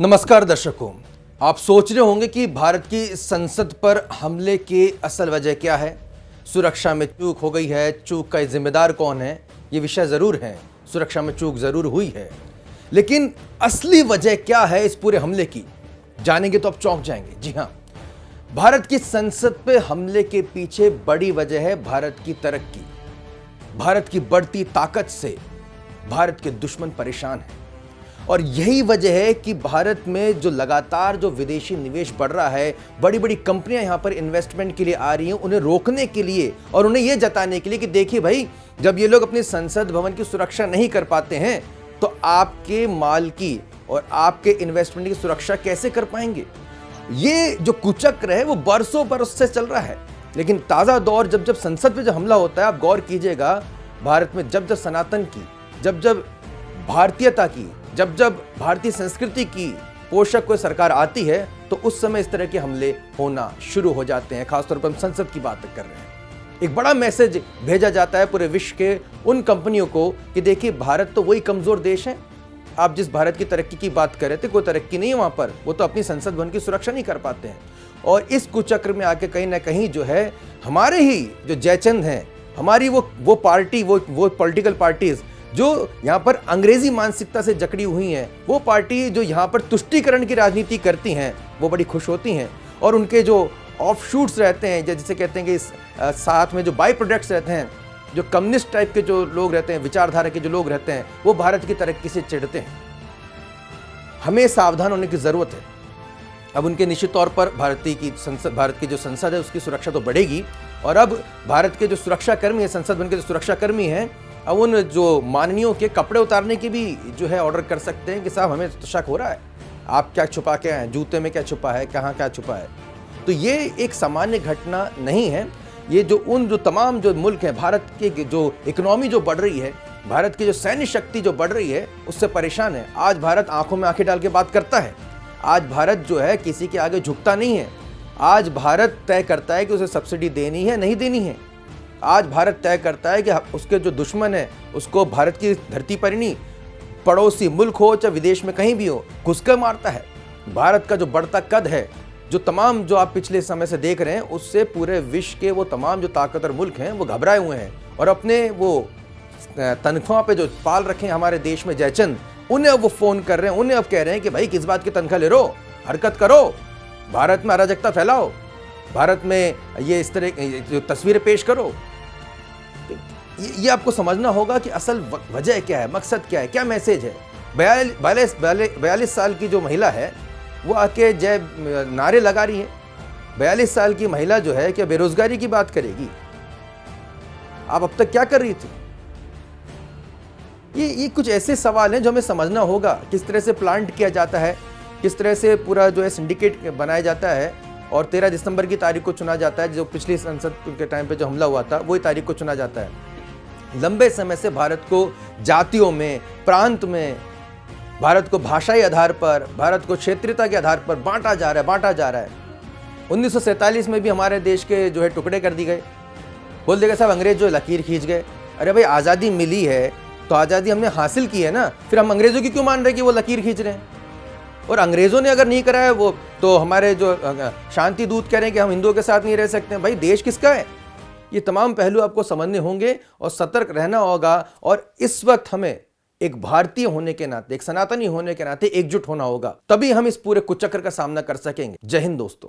नमस्कार दर्शकों, आप सोच रहे होंगे कि भारत की संसद पर हमले की असल वजह क्या है। सुरक्षा में चूक हो गई है, चूक का जिम्मेदार कौन है, ये विषय ज़रूर है। सुरक्षा में चूक ज़रूर हुई है, लेकिन असली वजह क्या है इस पूरे हमले की, जानेंगे तो आप चौंक जाएंगे। जी हाँ, भारत की संसद पे हमले के पीछे बड़ी वजह है भारत की तरक्की। भारत की बढ़ती ताकत से भारत के दुश्मन परेशान हैं और यही वजह है कि भारत में जो लगातार जो विदेशी निवेश बढ़ रहा है, बड़ी बड़ी कंपनियां यहां पर इन्वेस्टमेंट के लिए आ रही हैं, उन्हें रोकने के लिए और उन्हें यह जताने के लिए कि देखिए भाई, जब ये लोग अपनी संसद भवन की सुरक्षा नहीं कर पाते हैं तो आपके माल की और आपके इन्वेस्टमेंट की सुरक्षा कैसे कर पाएंगे। ये जो कुचक्र है वो बरसों बरस से चल रहा है, लेकिन ताज़ा दौर जब संसद पे जो हमला होता है, आप गौर कीजिएगा, भारत में जब सनातन की, जब भारतीयता की, जब भारतीय संस्कृति की पोषक कोई सरकार आती है तो उस समय इस तरह के हमले होना शुरू हो जाते हैं। खासतौर पर हम संसद की बात कर रहे हैं। एक बड़ा मैसेज भेजा जाता है पूरे विश्व के उन कंपनियों को कि देखिए, भारत तो वही कमजोर देश है। आप जिस भारत की तरक्की की बात कर रहे थे, कोई तरक्की नहीं है वहां पर, वो तो अपनी संसद भवन की सुरक्षा नहीं कर पाते हैं। और इस कुचक्र में आके कहीं ना कहीं जो है, हमारे ही जो जयचंद हैं, हमारी वो पार्टी, वो पॉलिटिकल पार्टीज जो यहाँ पर अंग्रेजी मानसिकता से जकड़ी हुई हैं, वो पार्टी जो यहाँ पर तुष्टीकरण की राजनीति करती हैं, वो बड़ी खुश होती हैं। और उनके जो ऑफशूट्स रहते हैं, जिसे कहते हैं कि साथ में जो बाई प्रोडक्ट्स रहते हैं, जो कम्युनिस्ट टाइप के जो लोग रहते हैं, विचारधारा के जो लोग रहते हैं, वो भारत की तरक्की से चिढ़ते हैं। हमें सावधान होने की ज़रूरत है। अब उनके निश्चित तौर पर भारत की जो संसद है उसकी सुरक्षा तो बढ़ेगी, और अब भारत के जो सुरक्षाकर्मी है, संसद भवन के जो सुरक्षाकर्मी हैं, अब उन जो माननीयों के कपड़े उतारने के भी जो है ऑर्डर कर सकते हैं कि साहब, हमें तो शक हो रहा है, आप क्या छुपा के हैं, जूते में क्या छुपा है, कहाँ क्या छुपा है। तो ये एक सामान्य घटना नहीं है। ये जो तमाम जो मुल्क हैं, भारत के जो इकोनॉमी जो बढ़ रही है, भारत की जो सैन्य शक्ति जो बढ़ रही है, उससे परेशान है। आज भारत आंखों में आंखें डाल के बात करता है। आज भारत जो है किसी के आगे झुकता नहीं है। आज भारत तय करता है कि उसे सब्सिडी देनी है नहीं देनी है। आज भारत तय करता है कि उसके जो दुश्मन है उसको भारत की धरती पर नहीं, पड़ोसी मुल्क हो चाहे विदेश में कहीं भी हो, घुसकर मारता है। भारत का जो बढ़ता कद है, जो तमाम जो आप पिछले समय से देख रहे हैं, उससे पूरे विश्व के वो तमाम जो ताकतवर मुल्क हैं वो घबराए हुए हैं और अपने वो तनख्वाह पे जो पाल रखे हैं हमारे देश में जयचंद, उन्हें अब वो फ़ोन कर रहे हैं, उन्हें अब कह रहे हैं कि भाई, किस बात की तनख्वाह ले रहे हो, हरकत करो, भारत में अराजकता फैलाओ, भारत में ये इस तरह जो तस्वीरें पेश करो। ये आपको समझना होगा कि असल वजह क्या है, मकसद क्या है, क्या मैसेज है। 42 साल की जो महिला है वो आके जय नारे लगा रही है। 42 साल की महिला जो है क्या बेरोजगारी की बात करेगी? आप अब तक क्या कर रही थी? ये कुछ ऐसे सवाल हैं जो हमें समझना होगा। किस तरह से प्लांट किया जाता है, किस तरह से पूरा जो है सिंडिकेट बनाया जाता है, और 13 दिसंबर की तारीख को चुना जाता है, जो पिछली संसद के टाइम पे जो हमला हुआ था वही तारीख को चुना जाता है। लंबे समय से भारत को जातियों में, प्रांत में, भारत को भाषाई आधार पर, भारत को क्षेत्रीयता के आधार पर बांटा जा रहा है। 1947 में भी हमारे देश के जो है टुकड़े कर दिए गए। बोल देगा साहब, अंग्रेज जो लकीर खींच गए। अरे भाई, आज़ादी मिली है तो आज़ादी हमने हासिल की है ना, फिर हम अंग्रेज़ों की क्यों मान रहे हैं कि वो लकीर खींच रहे हैं? और अंग्रेज़ों ने अगर नहीं करा है वो, तो हमारे जो शांति दूत कह रहे हैं कि हम हिंदुओं के साथ नहीं रह सकते। भाई, देश किसका है? ये तमाम पहलू आपको समझने होंगे और सतर्क रहना होगा। और इस वक्त हमें एक भारतीय होने के नाते, एक सनातनी होने के नाते एकजुट होना होगा, तभी हम इस पूरे कुचक्र का सामना कर सकेंगे। जय हिंद दोस्तों।